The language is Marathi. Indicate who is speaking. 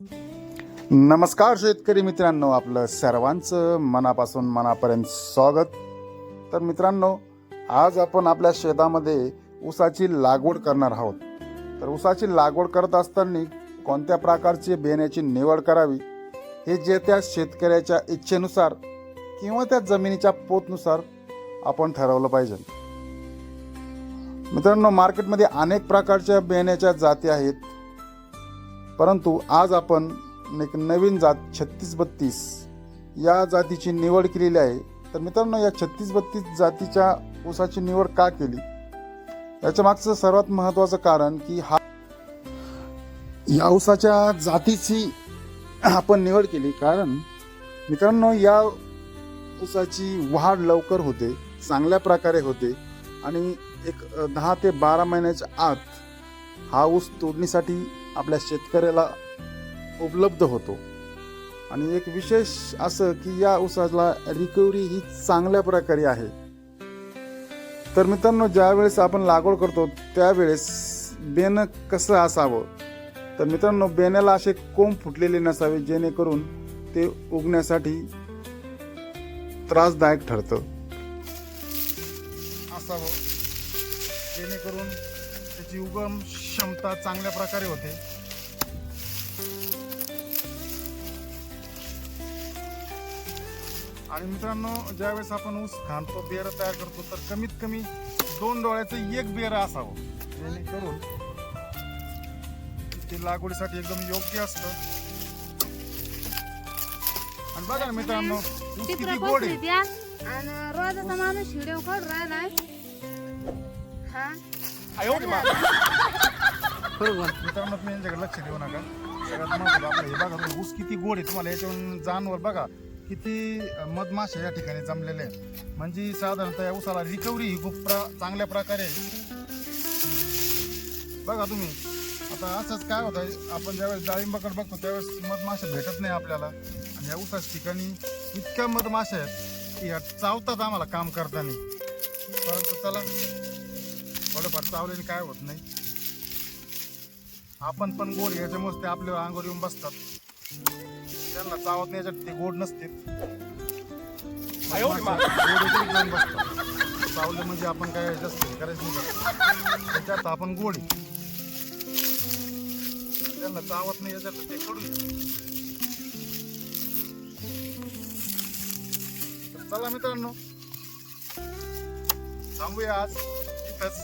Speaker 1: नमस्कार शेतकरी मित्रांनो, आपलं सर्वांचं मनापासून मनापर्यंत स्वागत. तर मित्रांनो, आज आपण आपल्या शेतामध्ये ऊसाची लागवड करणार आहोत. तर ऊसाची लागवड करत असताना कोणत्या प्रकारची बियाण्याची निवड करावी हे जे त्या शेतकऱ्याच्या इच्छेनुसार किंवा त्या जमिनीच्या पोतनुसार आपण ठरवलं पाहिजे. मित्रांनो, मार्केटमध्ये अनेक प्रकारच्या बियाण्याच्या जाती आहेत, परंतु आज आपण एक नवीन जात 3632 या जातीची निवड केलेली आहे. तर मित्रांनो, या 3632 जातीच्या ऊसाची निवड का केली याच्या मागचं सर्वात महत्त्वाचं कारण की या ऊसाच्या जातीची आपण निवड केली कारण मित्रांनो, या ऊसाची वाढ लवकर होते, चांगल्या प्रकारे होते आणि एक 10 ते 12 महिन्याच्या आत हा ऊस तोडणीसाठी आपल्या शेतकऱ्याला उपलब्ध होतो. आणि एक विशेष असं की या ऊसाला रिकव्हरी ही चांगल्या प्रकारे आहे. तर मित्रांनो, ज्यावेळेस आपण लागवड करतो त्यावेळेस बेणं कसं असावं, तर मित्रांनो, बेण्याला असे कोंब फुटलेले नसावे जेणेकरून ते उगण्यासाठी त्रासदायक ठरतं असावं, जेणेकरून त्याची उगम क्षमता चांगल्या प्रकारे होते. आणि मित्रांनो, ज्यावेळेस आपण ऊस खांदतो, बेर तयार करतो, तर कमीत कमी 2 डोळ्याचं एक बेर असावं जेणेकरून ते लागवडीसाठी एकदम योग्य असतं. आणि बघा ना मित्रांनो, ऊस किती गोड आहे.
Speaker 2: आणि रोजाचा माणूस व्हिडिओ काढून राहिलाय.
Speaker 1: मित्रांनो, तुम्ही यांच्याकडे लक्ष देऊ नका. सगळ्यात महत्त्वाचं आपलं हे बघा, ऊस किती गोड आहे. तुम्हाला याच्यावरून जाणवल बघा किती मधमाशा या ठिकाणी जमलेले आहेत. म्हणजे साधारणतः या ऊसाला रिकव्हरी ही खूप चांगल्या प्रकारे आहे. बघा तुम्ही, आता असंच काय होतं, आपण ज्यावेळेस डाळिंबाकडे बघतो त्यावेळेस मधमाशा भेटत नाही आपल्याला. आणि या ऊसाच्या ठिकाणी इतक्या मधमाशा आहेत की ह्या चावतात आम्हाला काम करताना. परंतु चला, थोडंफार चावल्याने काय होत नाही. आपण पण गोड याच्यामुळे ते आपल्या अंगावर येऊन बसतात. त्यांना चावत नाही, याच्यात ते गोड नसते. चावलं म्हणजे आपण काय जास्त करायचं नाही, त्याच्यात आपण गोड त्यांना चावत नाही, याच्यात ते कडू. चला मित्रांनो, थांबूया आज इथंच.